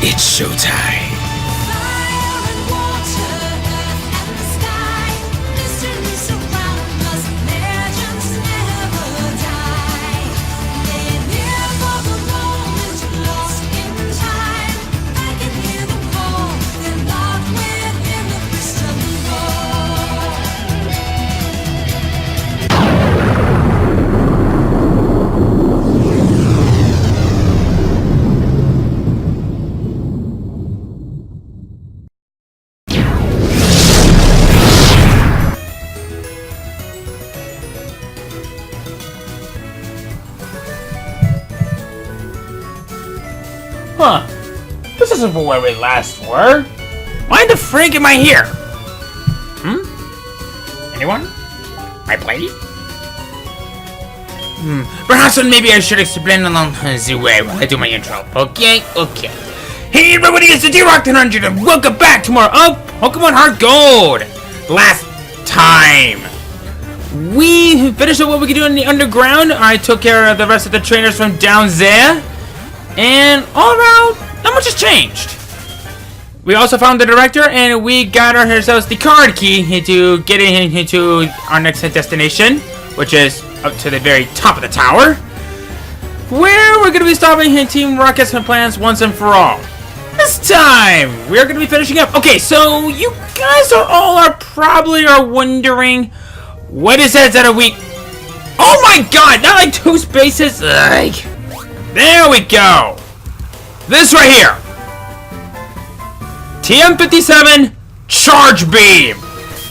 It's showtime. Huh. This isn't where we last were. Why the frig am I here? Anyone? I play? Perhaps maybe I should explain along the way while I do my intro. Okay. Hey everybody, it's the D-Rock100 and welcome back to more of Pokemon HeartGold! Last time, we finished up what we could do in the underground. I took care of the rest of the trainers from down there. And all around, not much has changed. We also found the director, and we got ourselves the card key to get into our next destination, which is up to the very top of the tower, where we're going to be stopping Team Rocket's plans once and for all. This time, we're going to be finishing up. Okay, so you guys are probably wondering, what is that we... Oh my god, not like 2 spaces. Like... There we go! This right here! TM57 Charge Beam!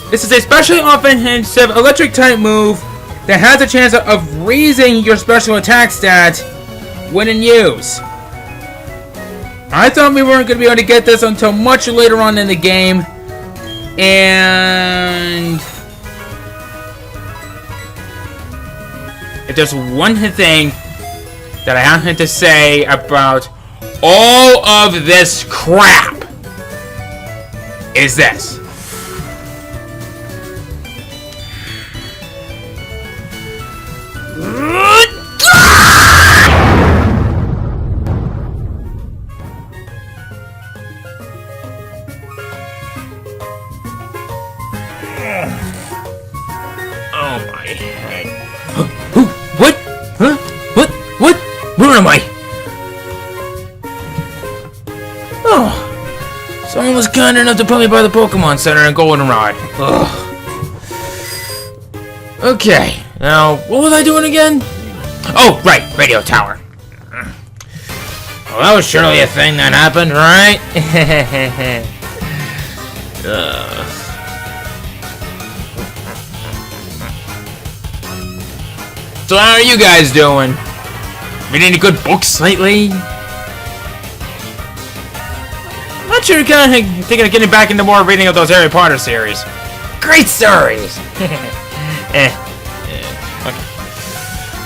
This is a specially offensive electric type move that has a chance of raising your special attack stat when in use. I thought we weren't going to be able to get this until much later on in the game. And... if there's one thing that I have to say about all of this crap is this. Oh my head. What? Huh? What? Where am I? Oh, someone was kind enough to put me by the Pokemon Center in Goldenrod. Ugh. Okay, now what was I doing again? Oh, right, radio tower. Well, that was surely a thing that happened, right? So how are you guys doing? Reading any good books lately? I'm not sure you're kind of thinking of getting back into more reading of those Harry Potter series. Great stories!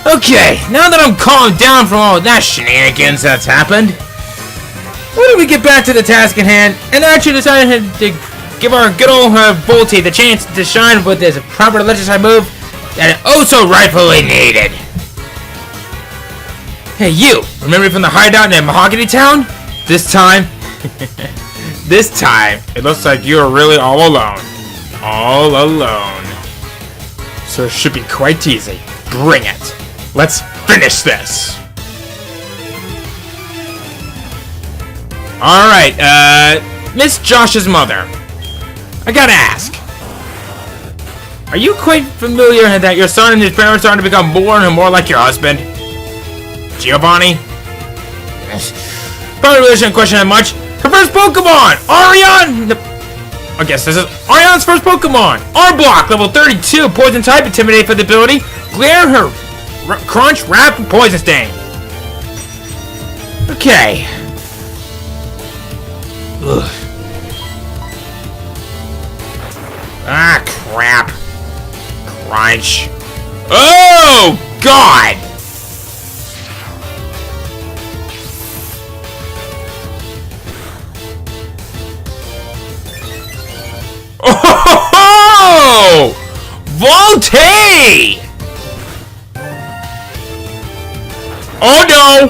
Okay, now that I'm calmed down from all that shenanigans that's happened, why don't we get back to the task at hand and actually decide to give our good old Volty the chance to shine with this proper electric move that it oh so rightfully needed. Hey you, remember me from the hideout in Mahogany Town? This time, it looks like you're really all alone. All alone. So it should be quite easy. Bring it. Let's finish this. Alright, Miss Josh's mother. I gotta ask. Are you quite familiar that your son and his parents are starting to become more and more like your husband? Giovanni? Probably really shouldn't question that much. Her first Pokemon! Arion! I guess this is Arion's first Pokemon! R-Block, level 32, Poison type, Intimidate for the ability. Glare, her Crunch, Wrap, and Poison Stain. Okay. Ugh. Ah, crap. Crunch. Oh, God! Oh! Volte! Oh no!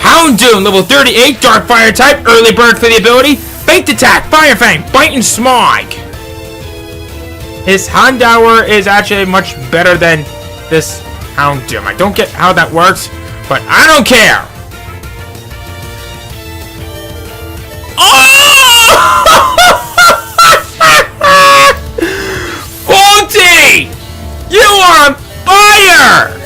Houndoom, level 38, Dark Fire type, Early Bird for the ability, Baked Attack, Fire Fang, Bite and Smog. His Houndour is actually much better than this Houndoom. I don't get how that works, but I don't care. Faulty! You are on fire!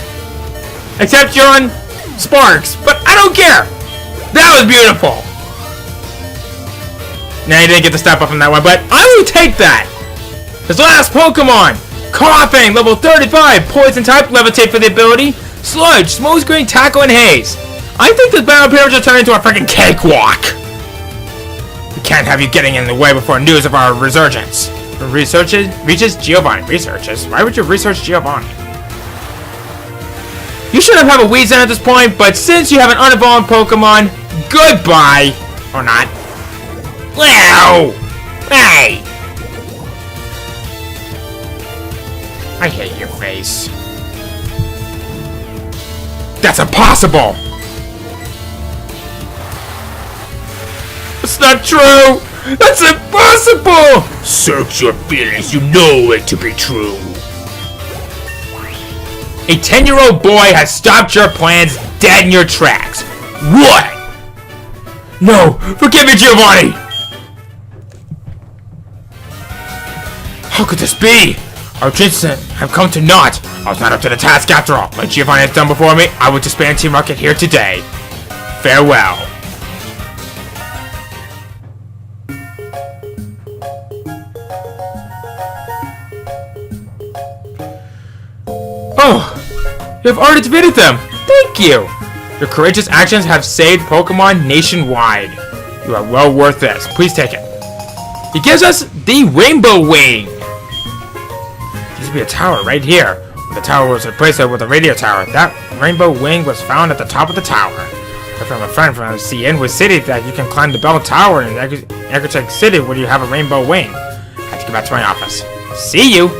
Except you're on sparks, but I don't care. That was beautiful. Now you didn't get the step up from that one, but I will take that. His last Pokemon, Coughing, level 35, Poison type, Levitate for the ability, Sludge, Smoke Screen, Tackle, and Haze. I think this battle appears to turn into a freaking cakewalk. We can't have you getting in the way before news of our resurgence. Reaches Giovanni. Researches? Why would you research Giovanni? You should have a Weezing at this point, but since you have an unevolved Pokemon, goodbye. Or not. Wow! Hey! I hate your face. That's impossible! It's not true! That's impossible! Search your feelings, you know it to be true. A 10-year-old boy has stopped your plans dead in your tracks. What? No! Forgive me, Giovanni! How could this be? Our dreams have come to naught. I was not up to the task after all. Like Giovanni has done before me, I will disband Team Rocket here today. Farewell. Oh, you have already defeated them. Thank you. Your courageous actions have saved Pokemon nationwide. You are well worth this. Please take it. He gives us the Rainbow Wing. There used to be a tower right here. The tower was replaced with a radio tower. That Rainbow Wing was found at the top of the tower. I from a friend from Cienwood City that you can climb the Bell Tower in Agritech City where you have a Rainbow Wing. I have to get back to my office. See you.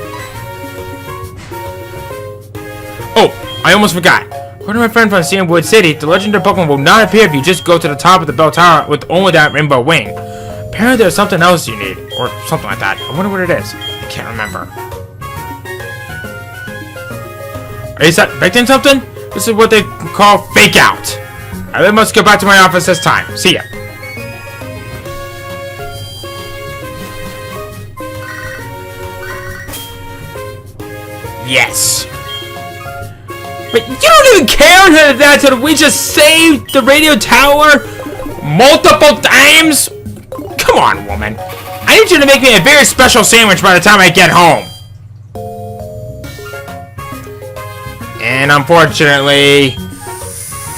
Oh, I almost forgot. According to my friend from Cienwood City, the legendary Pokemon will not appear if you just go to the top of the Bell Tower with only that Rainbow Wing. Apparently there's something else you need, or something like that. I wonder what it is. I can't remember. Are you expecting something? This is what they call fake out. I must go back to my office this time. See ya. Yes. But you don't even care that we just saved the radio tower multiple times? Come on, woman. I need you to make me a very special sandwich by the time I get home. And unfortunately,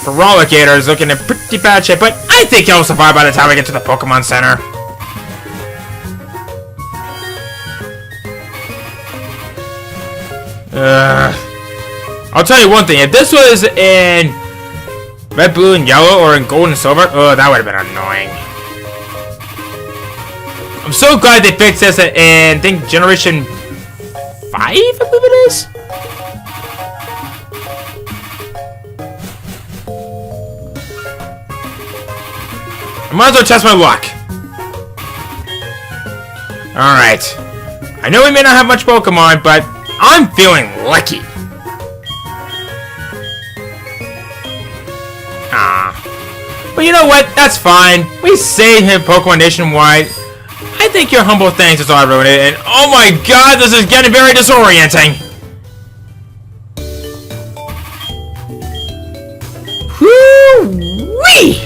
Feraligatr is looking in pretty bad shape, but I think he'll survive by the time I get to the Pokemon Center. I'll tell you one thing, if this was in red, blue, and yellow, or in gold and silver, that would have been annoying. I'm so glad they fixed this in, I think, Generation 5, I believe it is? I might as well test my luck. Alright. I know we may not have much Pokemon, but I'm feeling lucky. But you know what? That's fine. We saved him Pokemon nationwide. I think your humble thanks is all I ruined it. And oh my god, this is getting very disorienting. Whoo-wee!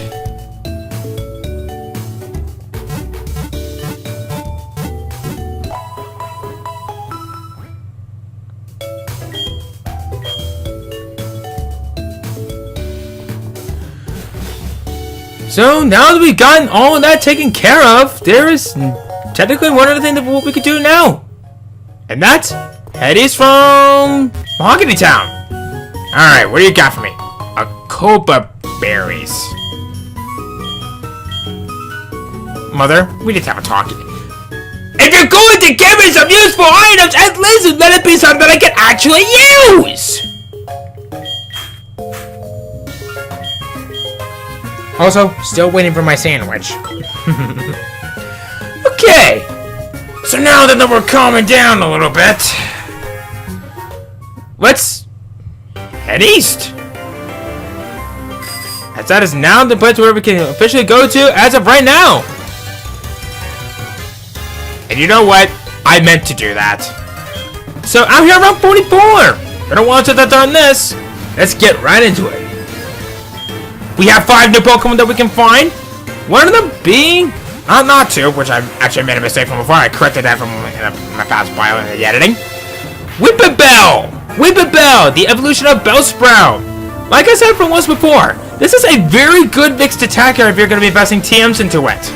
So, now that we've gotten all of that taken care of, there is technically one other thing that we could do now. And that's Eddie's from Mahogany Town. Alright, what do you got for me? A Copa Berries. Mother, we need to have a talk. If you're going to give me some useful items, at least let it be something that I can actually use! Also, still waiting for my sandwich. Okay. So now that we're calming down a little bit, let's head east. As that is now the place where we can officially go to as of right now. And you know what? I meant to do that. So out here around 44. I don't want to sit there on this. Let's get right into it. We have 5 new Pokemon that we can find. One of them being not 2, which I actually made a mistake from before. I corrected that from my past bio in the editing. Whippet-Bell! Whippet-Bell, the evolution of Bellsprout. Like I said from once before, this is a very good mixed attacker if you're going to be investing TMs into it.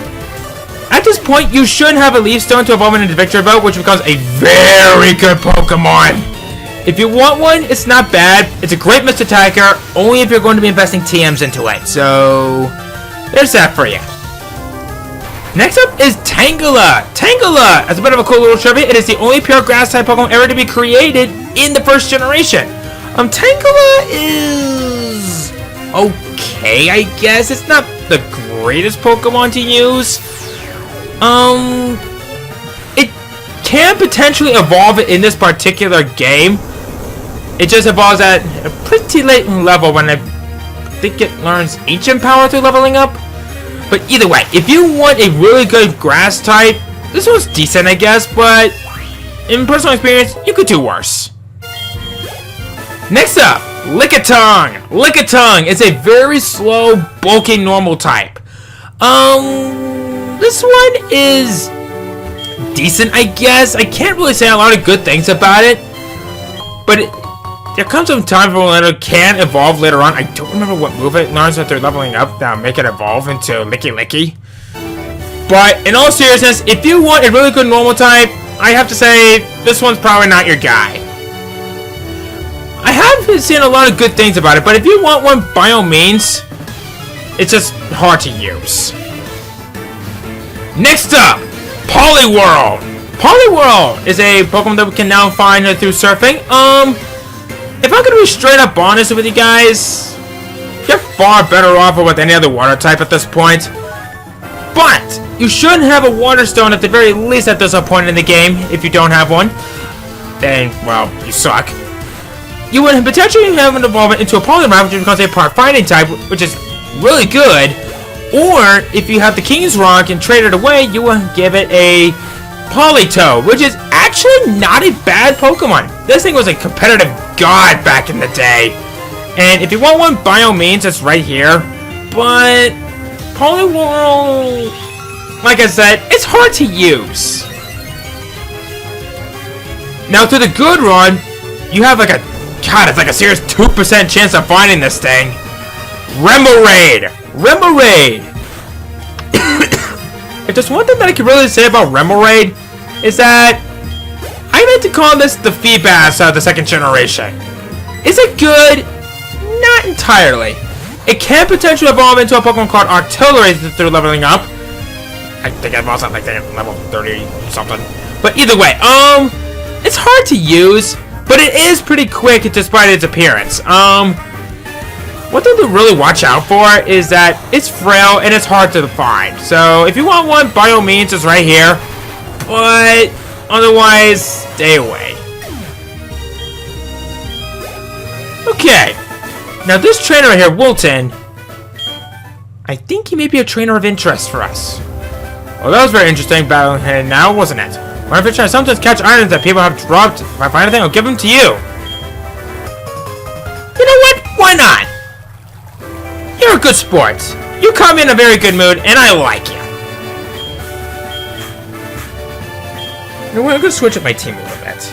At this point, you should have a Leaf Stone to evolve into Victory Bell, which becomes a very good Pokemon. If you want one, it's not bad. It's a great mixed attacker, only if you're going to be investing TMs into it. So, there's that for you. Next up is Tangela. Tangela, as a bit of a cool little trivia, it is the only pure grass type Pokemon ever to be created in the first generation. Tangela is okay, I guess. It's not the greatest Pokemon to use. It can potentially evolve in this particular game. It just evolves at a pretty late level when I think it learns Ancient Power through leveling up. But either way, if you want a really good grass type, this one's decent, I guess, but in personal experience, you could do worse. Next up, Lickitung. Lickitung is a very slow, bulky normal type. This one is decent, I guess. I can't really say a lot of good things about it, but there comes some time when it can evolve later on. I don't remember what move it learns that they're leveling up that make it evolve into Licky Licky. But in all seriousness, if you want a really good normal type, I have to say this one's probably not your guy. I have seen a lot of good things about it, but if you want one, by all means, it's just hard to use. Next up, Poliwhirl. Poliwhirl is a Pokemon that we can now find through surfing. If I'm gonna be straight up honest with you guys, you're far better off with any other water type at this point. But you should have a Water Stone at the very least at this point in the game. If you don't have one, then well, you suck. You would potentially have an evolve it into a Poliwrath, which becomes a part fighting type, which is really good. Or if you have the King's Rock and trade it away, you will give it a Politoed, which is actually not a bad Pokemon. This thing was a competitive god back in the day. And if you want one, by all means, it's right here. But Poliwhirl, like I said, it's hard to use. Now, to the good run, you have like a, God, it's like a serious 2% chance of finding this thing. Remoraid. Remoraid. If there's one thing that I can really say about Remoraid, is that I like to call this the Feebas of the second generation. Is it good? Not entirely. It can potentially evolve into a Pokemon called Artillery through leveling up. I think I evolved at like level 30 something. But either way, it's hard to use, but it is pretty quick despite its appearance. One thing to really watch out for is that it's frail and it's hard to find. So if you want one, by all means, it's right here. But otherwise, stay away. Okay. Now this trainer right here, Wilton, I think he may be a trainer of interest for us. Well, that was very interesting battle now, wasn't it? When I'm trying to sometimes catch items that people have dropped, if I find anything, I'll give them to you. You know what? Why not? You're a good sport. You come in a very good mood, and I like you. You know what? I'm going to switch up my team a little bit.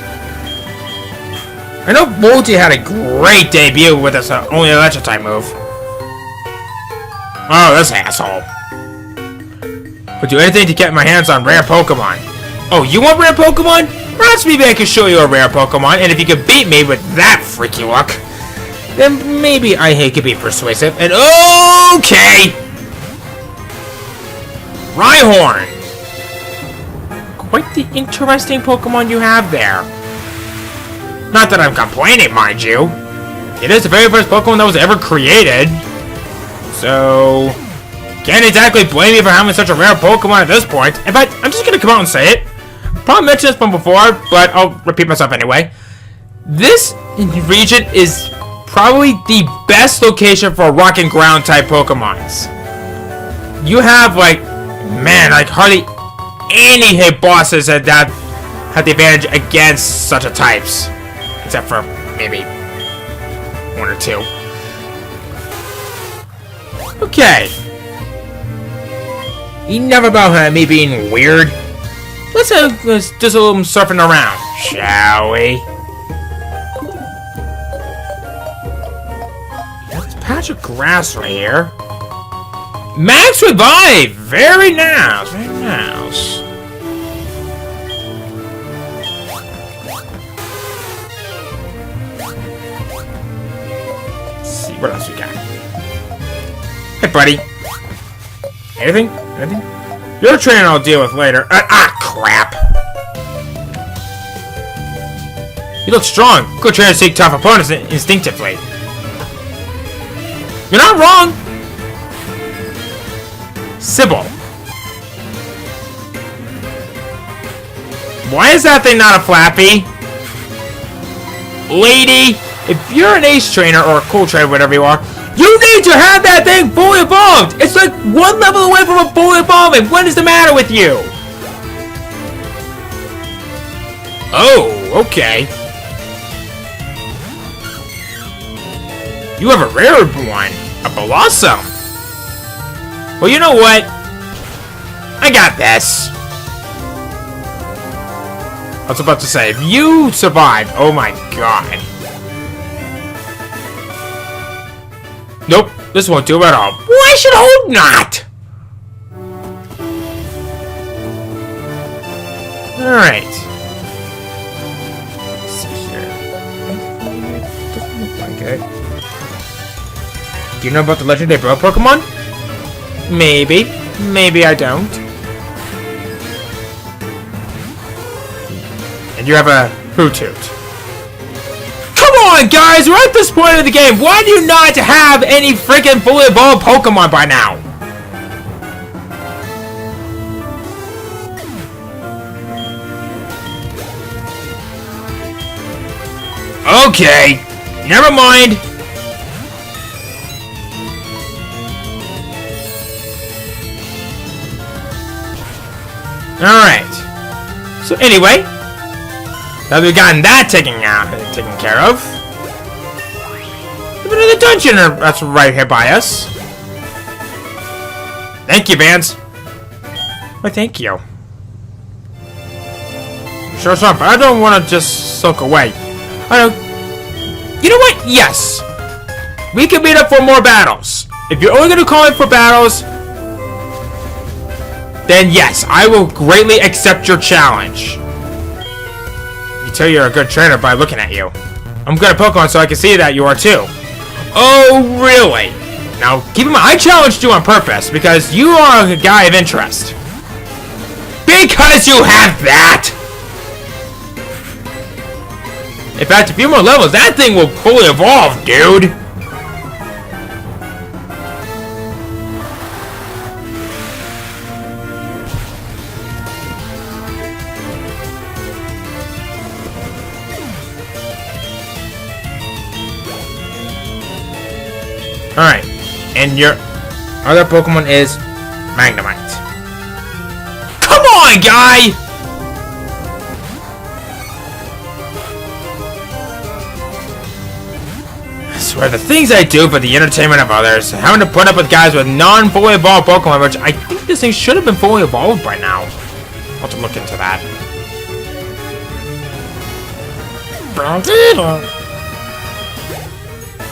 I know Volty had a great debut with his only electric type move. Oh, this asshole. Would do anything to get my hands on rare Pokemon. Oh, you want rare Pokemon? Perhaps maybe I can show you a rare Pokemon, and if you could beat me with that freaky look, then maybe I could be persuasive, and okay! Rhyhorn! Quite the interesting Pokemon you have there. Not that I'm complaining, mind you. It is the very first Pokemon that was ever created. So, Can't exactly blame you for having such a rare Pokemon at this point. In fact, I'm just gonna come out and say it. Probably mentioned this one before, but I'll repeat myself anyway. This region is probably the best location for rock and ground type Pokemons. You have like hardly any hit bosses that have the advantage against such a types, except for maybe one or two. Okay. Enough about me being weird. Let's do some surfing around, shall we? There's a patch of grass right here. Max Revive! Very nice, very nice. Let's see, what else we got? Hey, buddy. Anything? Anything? Your trainer I'll deal with later. Crap. You look strong. Good trainer to seek tough opponents instinctively. You're not wrong. Sybil. Why is that thing not a Flappy? Lady, if you're an ace trainer or a cool trainer, whatever you are, you need to have that thing fully evolved! It's like one level away from a fully evolving! What is the matter with you? Oh, okay. You have a rare one. A Blossom. Well, you know what? I got this. I was about to say, if you survive, oh my god. Nope, this won't do at all. Well, I should hope not. Alright. Let's see here. Doesn't look like it. Do you know about the legendary bro Pokemon? Maybe. Maybe I don't. And you have a Hoothoot. Come on, guys! We're at this point of the game. Why do you not have any freaking fully evolved Pokemon by now? Okay. Never mind. Alright. So anyway, now that we've gotten that taken care of, we have another dungeon that's right here by us. Thank you, Vance. Why, thank you. Sure, but I don't want to just soak away. I don't. You know what? Yes. We can meet up for more battles. If you're only going to call in for battles, then yes, I will greatly accept your challenge. You can tell you're a good trainer by looking at you. I'm good at Pokemon, so I can see that you are too. Oh, really? Now, keep in mind, I challenged you on purpose because you are a guy of interest. Because you have that! In fact, a few more levels, that thing will fully evolve, dude! Alright, and your other Pokemon is Magnemite. Come on, guy! I swear, the things I do for the entertainment of others, having to put up with guys with non-fully evolved Pokemon, which I think this thing should have been fully evolved by now. I'll have to look into that.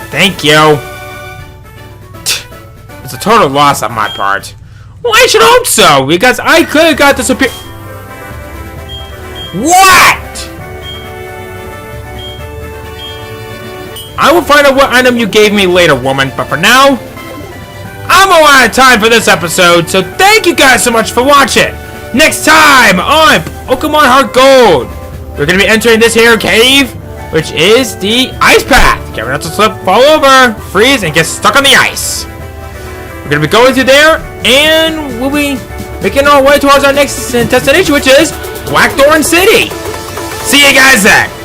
Thank you. It's a total loss on my part. Well, I should hope so, because I could have got the superior. What? I will find out what item you gave me later, woman, but for now, I'm all out of time for this episode, so thank you guys so much for watching. Next time on Pokemon HeartGold, we're going to be entering this here cave, which is the ice path. Get ready not to slip, fall over, freeze, and get stuck on the ice. We're gonna be going to there, and we'll be making our way towards our next destination, which is Blackthorn City. See you guys there.